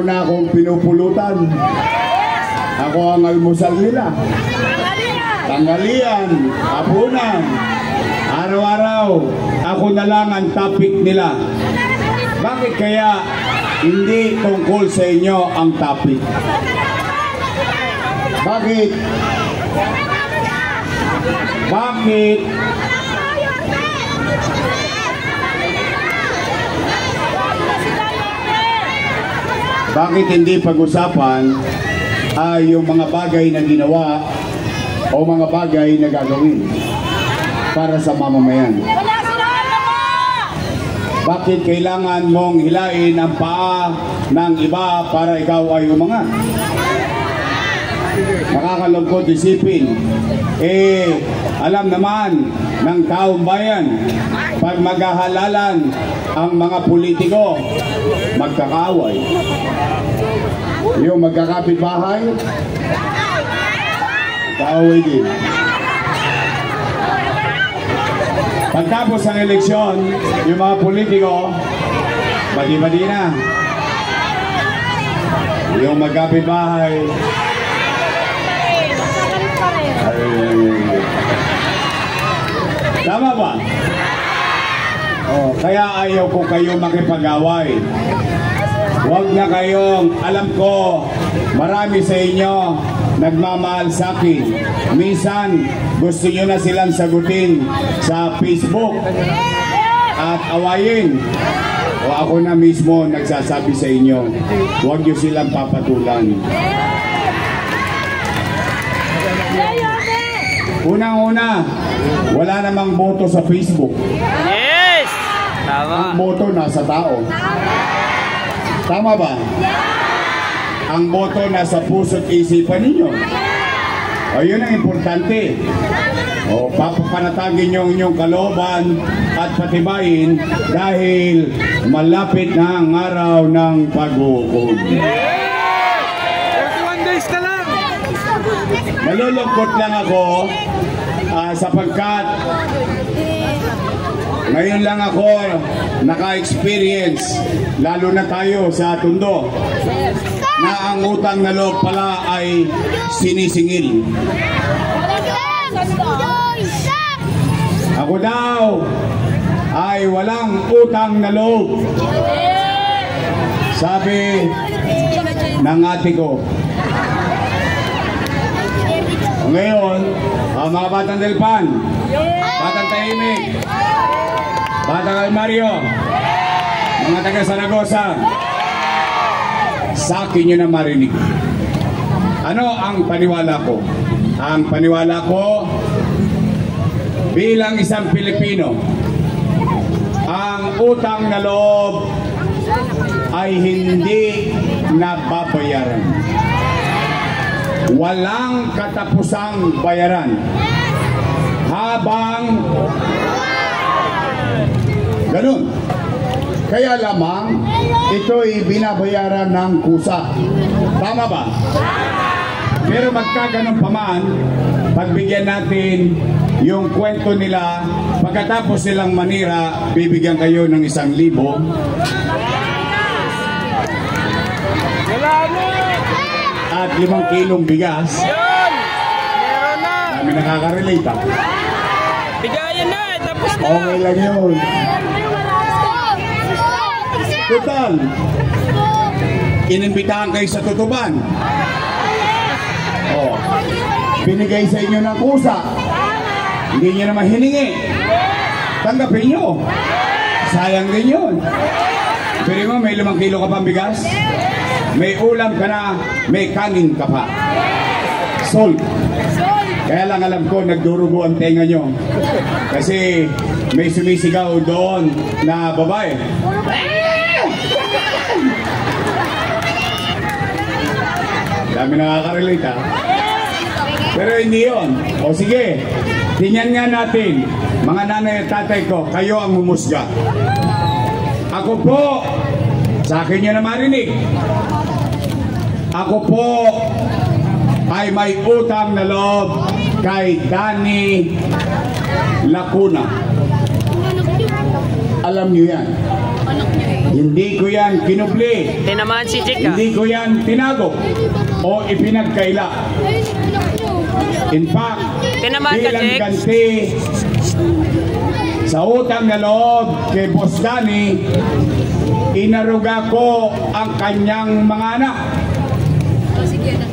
araw-araw na akong pinupulutan. Ako ang almusal nila. Tanghalian, hapunan, araw-araw, ako na lang ang topic nila. Bakit kaya hindi tungkol sa inyo ang topic? Bakit? Bakit? Bakit hindi pag-usapan ay yung mga bagay na ginawa o mga bagay na gagawin para sa mamamayan? Bakit kailangan mong hilain ang paa ng iba para ikaw ay umangat? Nakakalungkot isipin. Alam naman ng taong bayan, pag maghahalalan ang mga politiko, magkakaaway. Yung magkakapit-bahay, kaaway din. Pagtapos ng eleksyon, yung mga politiko, badi-badi na. Yung magkapit-bahay, tama ba? Kaya ayaw ko kayo makipag-away. Huwag na kayong, alam ko, marami sa inyo nagmamahal sa akin. Minsan, gusto nyo na silang sagutin sa Facebook at awayin. O ako na mismo nagsasabi sa inyo, huwag nyo silang papatulan. Unang-una, wala namang boto sa Facebook. Yes! Tama. Ang boto nasa tao. Tama ba? Ang boto nasa puso't isipan ninyo. O yun ang importante. O papapanatagin nyo ang inyong kalooban at patibayin dahil malapit na ang araw ng pag-uukod. 31 days ka lang. Nalulungkot lang ako sapagkat ngayon lang ako naka-experience, lalo na tayo sa Tondo, na ang utang na loob pala ay sinisingil. Ako daw ay walang utang na loob, sabi ng ate ko. Ngayon, mga batang Delpan, batang Tahimik, batang Almario, mga taga Saragosa, sa akin nyo na marinig. Ano ang paniwala ko? Ang paniwala ko bilang isang Pilipino, ang utang na loob ay hindi nababayaran. Walang katapusang bayaran habang ganun. Kaya lamang ito'y binabayaran ng kusa. Tama ba? Pero magkaganon pa man, pagbigyan natin yung kwento nila, pagkatapos silang manira, bibigyan kayo ng 1,000. At 5 kilong bigas. Yun! Meron na! Kami nakaka-relate ha. Bigayan na! Tapos na! Okay lang yun. Total, inimbitahan kayo sa tutuban. Binigay sa inyo ng kusa. Hindi nyo naman hiningi. Tanggapin nyo. Sayang din yun. Pero mo, may 5 kilo ka pang bigas. May ulam ka na, may kanin ka pa. Salt. Kaya lang alam ko, nagdurugo ang tenga nyo. Kasi may sumisigaw doon na babae. Dami nakaka-relate ha. Pero hindi yun. O sige, tingnan nga natin, mga nanay at tatay ko, kayo ang humusga. Ako po, sa akin nyo na marinig, ako po ay may utang na loob kay Danny Lacuna. Alam nyo yan. Hindi ko yan kinubli. Tinamaan si Chick, ah. Hindi ko yan tinago o ipinagkaila. In fact, Tinamaan ka, bilang Chick. ganti sa utang na loob kay Boss Danny, inaruga ko ang kanyang mga anak.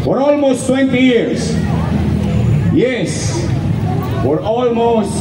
For almost 20 years. Yes, for almost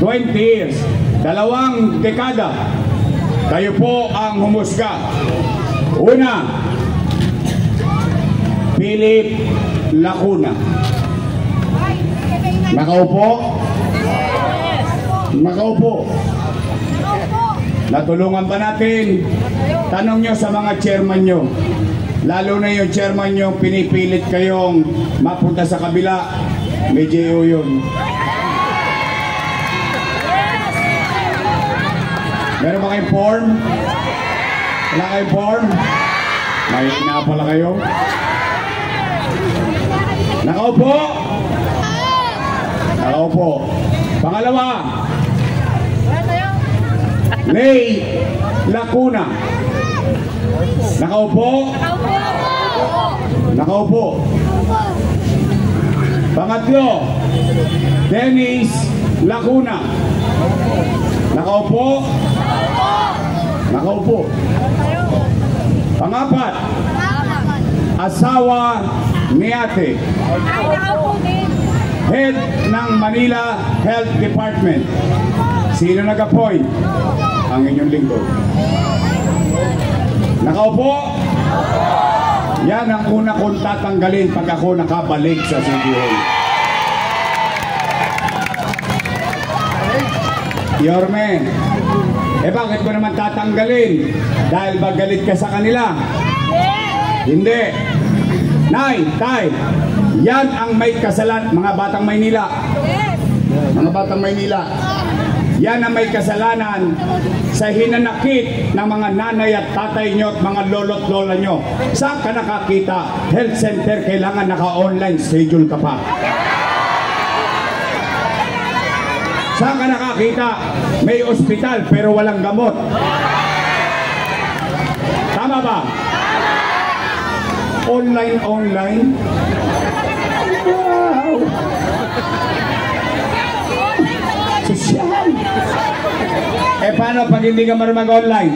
20 years. 2 dekada. Kayo po ang humusga. Una, Philip Lacuna. Nakaupo? Nakaupo. Natulungan ba natin? Tanong nyo sa mga chairman nyo. Lalo na yung chairman nyo, pinipilit kayong mapunta sa kabila. Medyo yun. Meron ba kayong form? Wala kayong form? May na pala kayo? Nakaupo? Nakaupo. Pangalawa, Lay Lacuna. Nakaupo? Nakaupo. Pangatlo, Dennis Lacuna. Nakaupo? Nakaupo. Pangapat, asawa ni ate. Head ng Manila Health Department. Sino nag-appoint? Ang inyong lingkod. Nakaupo? Yan ang una kong tatanggalin pag ako nakabalik sa City Hall. Yorme, bakit ko naman tatanggalin? Dahil ba galit ka sa kanila? Hindi. Nay, tay, yan ang may kasalan, mga batang Maynila. Mga batang Maynila. Yan ang may kasalanan sa hinanakit ng mga nanay at tatay nyo at mga lolo't lola nyo. Saan ka nakakita? Health center, kailangan naka-online schedule ka pa. Saan ka nakakita? May ospital pero walang gamot. Tama ba? Online. Wow! Sosyal! Paano pag hindi ka marunong mag-online?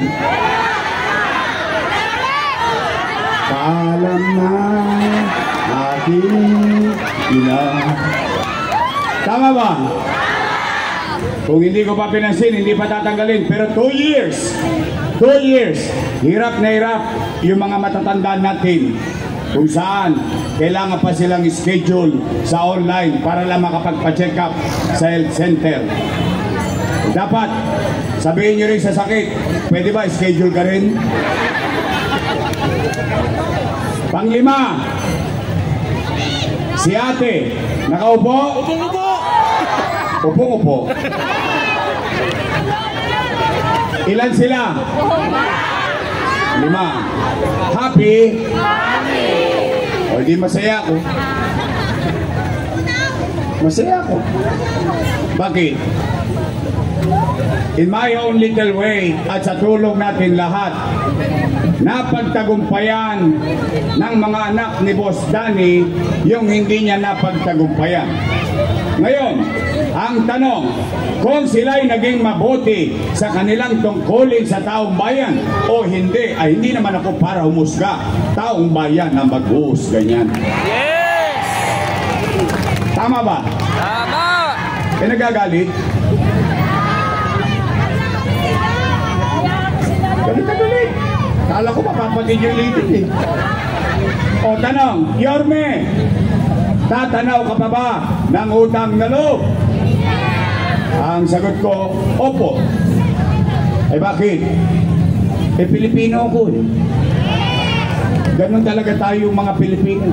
Paalam na ating ina. Tama ba? Kung hindi ko pa pinansin, hindi pa tatanggalin. Pero 2 years, hirap na hirap yung mga matatanda natin. Kung saan, kailangan pa silang schedule sa online para lang makapagpa-check up sa health center. Dapat, sabihin nyo rin sa sakit, pwede ba schedule ka rin? Panglima, si ate, nakaupo? Upo. Ilan sila? 5. Happy? O di masaya ako. Masaya ako. Bakit? In my own little way at sa tulong natin lahat, napagtagumpayan ng mga anak ni Boss Danny yung hindi niya napagtagumpayan. Ngayon, ang tanong, kung sila'y naging mabuti sa kanilang tungkulin sa taong bayan o hindi, ay hindi naman ako para humusga. Taong bayan na mag-huhusga niyan. Yes! Tama ba? Tama! Nagagalit? Galit. Kala ko mapapatid yung litin eh. O tanong, Yorme, tatanaw ka pa ba ng utang na loob? Ang sagot ko, opo. Ay bakit? Pilipino ako eh. Ganon talaga tayo mga Pilipino.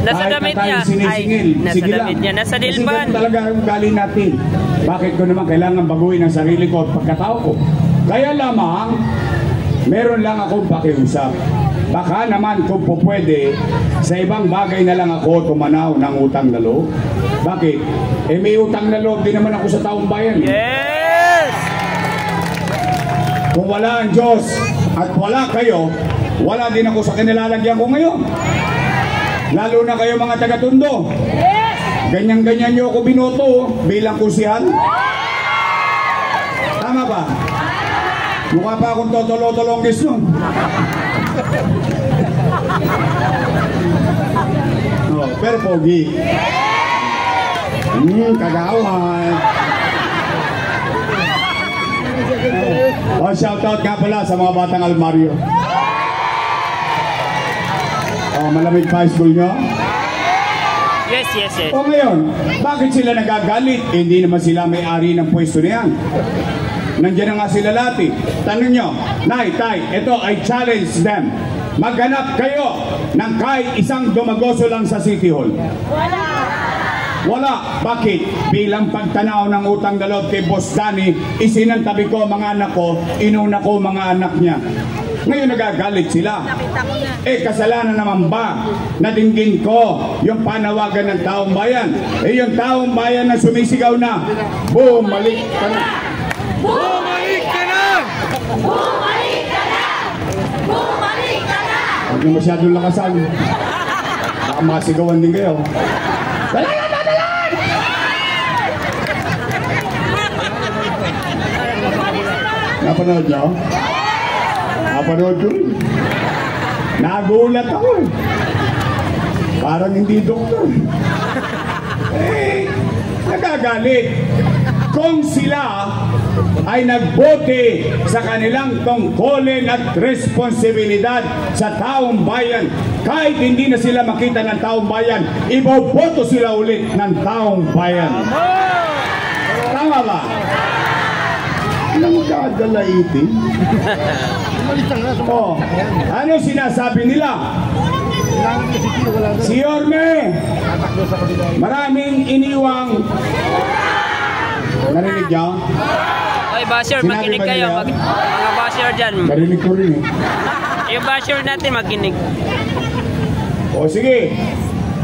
Nasa damit niya. Nasa damit niya. Nasa dilban. Kasi talaga ang galing natin. Bakit ko naman kailangan baguhin ang sarili ko at pagkatao ko? Kaya lamang, meron lang akong pakiusap. Baka naman kung po pwede, sa ibang bagay na lang ako tumanaw ng utang na loob. Bakit? May utang na loob din naman ako sa taong bayan. Yes! Kung wala ang Diyos at wala kayo, wala din ako sa kinilalagyan ko ngayon. Lalo na kayo mga taga-Tondo. Ganyan-ganyan nyo ako binoto bilang kusihal. Tama ba? Mukha pa akong totolo-tolongges nun. Oh, pero pogi. Kagawan. Oh, shoutout nga pala sa mga batang almaryo. Oh, malamig pa school nyo? Yes. O ngayon, bakit sila nagagalit? Hindi naman sila may-ari ng pwesto na yan. Nandiyan na nga sila lati. Tanong nyo, Nay, Tay, ito, I challenge them. Maghanap kayo ng kahit isang dumagoso lang sa City Hall. Wala. Bakit? Bilang pagtanaw ng utang na loob kay Boss Danny, isinantabi ko mga anak ko, inuna ko mga anak niya. Ngayon nagagalit sila. Kasalanan naman ba na dinggin ko yung panawagan ng taong bayan? Yung taong bayan na sumisigaw na, bumalik ka na! Bumalik ka na! Bumalik ka na! Bumalik ka na! Huwag nyo masyadong lakasan. Baka masigawan din kayo. Dalayan! Napanood nyo? Napanood ko rin. Nagulat ako eh. Parang hindi doktor. Nagagalit. Kung sila ay nagbote sa kanilang tungkulin at responsibilidad sa taong bayan, kahit hindi na sila makita ng taong bayan, iboboto sila ulit ng taong bayan. Tama ba? Anong dadalaitin? Oh, ano sinasabi nila? Si Yorme, maraming iniwang. Narinig niyo? Oy, basher, makinig kayo. Mga basher dyan. Narinig ko rin eh. Yung basher natin, makinig. O sige,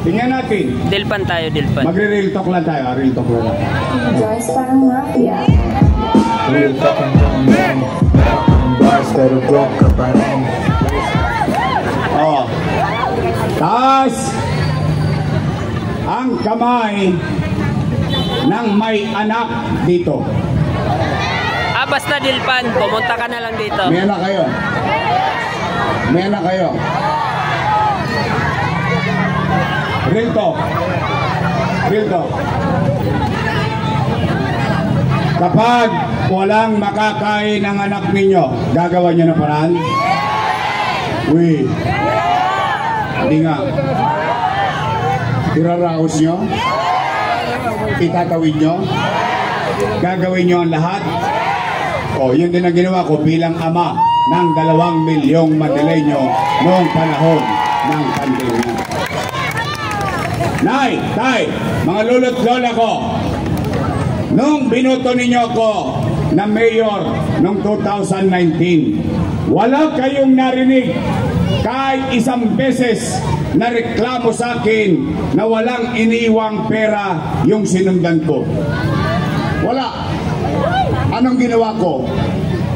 tingnan natin. Dilpan tayo, dilpan. Magre-real talk lang tayo. Real talk lang. Joyce parang mafia. Real talk ang lang. Bars pero broke ka pa rin. Oh. Taas ang kamay ng may anak dito. Basta dilpan, pumunta ka na lang dito. May anak kayo. May anak kayo. Real talk. Real talk. Kapag walang makakain ng anak ninyo, gagawa nyo na paraan? Uy. Hindi nga. Iraraos nyo? Itatawid nyo? Gagawin nyo ang lahat? O, yun din ang ginawa ko bilang ama ng 2 milyong Manileño noong panahon ng pandemya. Nay, Tay, mga lolo't lola ko, nung binoto ninyo ko na mayor noong 2019, wala kayong narinig kahit isang beses na reklamo sa akin na walang iniwang pera yung sinundan ko. Wala. Anong ginawa ko?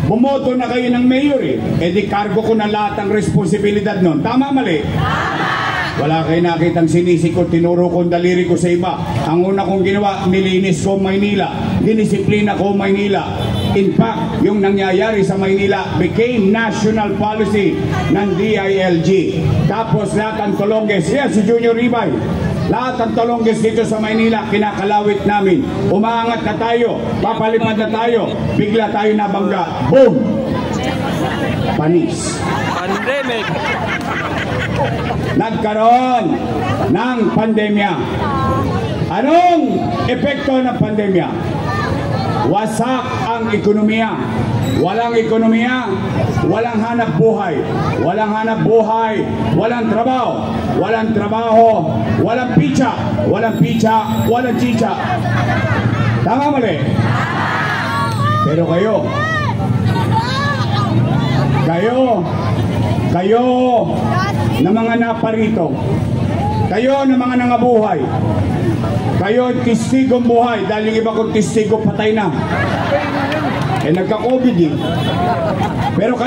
Bumoto na kayo ng mayor eh. Di cargo ko na lahat ng responsibilidad nun. Tama, mali? Wala kayo nakitang sinisikot, tinuro ko daliri ko sa iba. Ang una kong ginawa, nilinis ko Maynila. Dinisiplina ko Maynila. In fact, yung nangyayari sa Maynila became national policy ng DILG. Tapos lahat ang Tolonges, si Junior Ribay, lahat ang Tolonges dito sa Maynila, kinakalawit namin. Umaangat na tayo, papalipad na tayo, bigla tayo nabangga. Boom! Panis. Pandemic. Nagkaroon ng pandemya. Anong epekto ng pandemya? Wasak ang ekonomiya. Walang ekonomiya, walang hanap buhay. Walang hanap buhay, walang trabaho. Walang trabaho, walang pizza. Walang pizza, walang chicha. Tama, mali? Pero kayo na mga naparito, kayo na mga nangabuhay, kayo testigong buhay, dahil yung iba kong testigo patay na. Eh nagka-COVID eh. Pero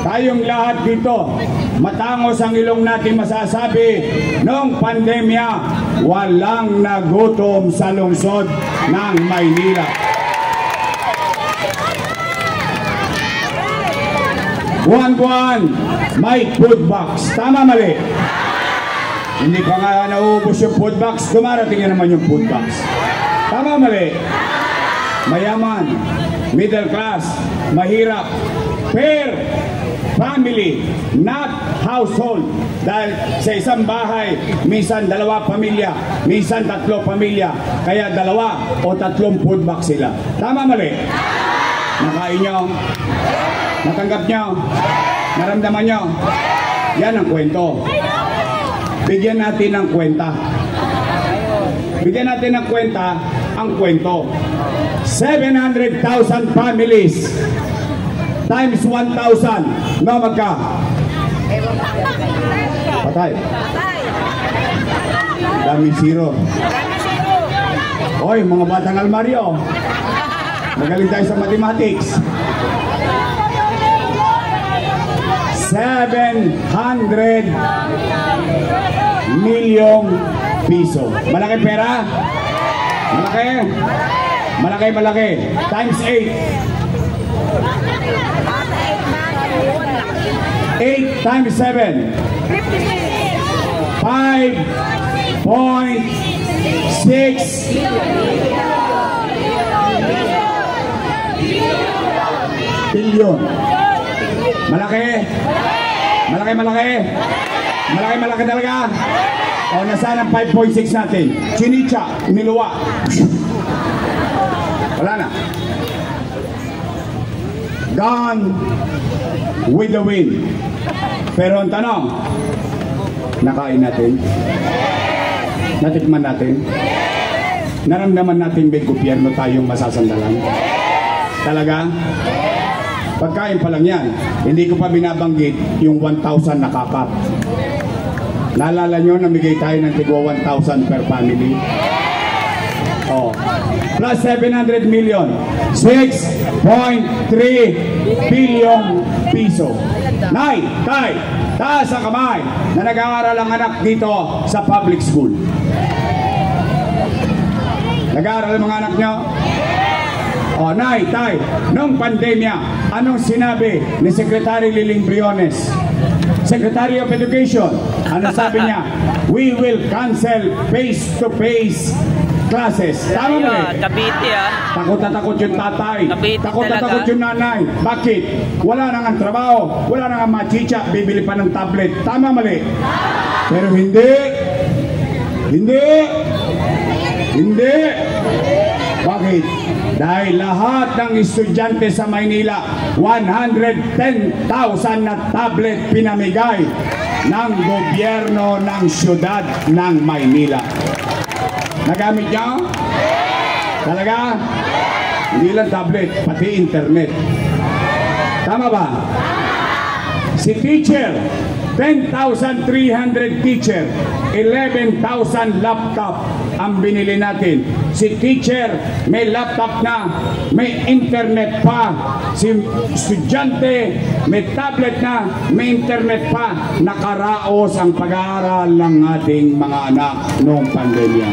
tayong lahat dito, matangos ang ilong natin masasabi, noong pandemya, walang nagutom sa lungsod ng Maynila. Buwan-buwan, may food box. Tama, mali? Hindi pa nga nauubos yung food box, dumarating na naman yung food box. Tama, mali? Mayaman, middle class, mahirap, per family, not household. Dahil sa isang bahay, minsan 2 pamilya, minsan 3 pamilya, kaya 2 o 3 food box sila. Tama, mali? Nakain nyo? Natanggap nyo? Naramdaman nyo? Yan ang kwento. Bigyan natin ng kwenta. Bigyan natin ng kwenta ang kwento. 700,000 families times 1,000. No, magka? Patay. Dami zero. Oy, mga batang almaryo. Magaling tayo sa mathematics. 700 milyong piso. Malaki pera? Malaki? Malaki. Times 8. 8 times 7. 5.6 billion. Malaki? Malaki talaga. O, nasaan ang 5.6 natin? Chinicha, niluwa. Wala na. Gone with the wind. Pero ang tanong, nakain natin? Natikman natin? Naramdaman natin may gobyerno tayong masasandalan? Talaga? Pagkain pa lang yan. Hindi ko pa binabanggit yung 1,000 na kakap. Naalala nyo, namigay tayo ng tigwa 1,000 per family. Oh. Plus 700 million. 6.3 billion piso. Nay, tay, taas ang kamay na nag-aaral ang anak dito sa public school. Nag-aaral ang mga anak nyo? O, nay, tay, noong pandemya, anong sinabi ni Secretary Liling Briones? Secretary of Education, ano sabi niya? We will cancel face-to-face classes. Tama mo rin? Kabiti Takot na takot yung tatay. Takot na takot yung nanay. Bakit? Wala nang ang trabaho. Wala nang ang machicha. Bibili pa ng tablet. Tama, mali? Pero hindi. Bakit? Dahil lahat ng estudyante sa Maynila, 110,000 na tablet pinamigay ng gobyerno ng siyudad ng Maynila. Nagamit niyo? Talaga? Hindi lang tablet, pati internet. Tama ba? Si teacher, 10,300 teacher, 11,000 laptop ang binili natin. Si teacher, may laptop na, may internet pa. Si estudyante, may tablet na, may internet pa. Nakaraos ang pag-aaral ng ating mga anak noong pandemya.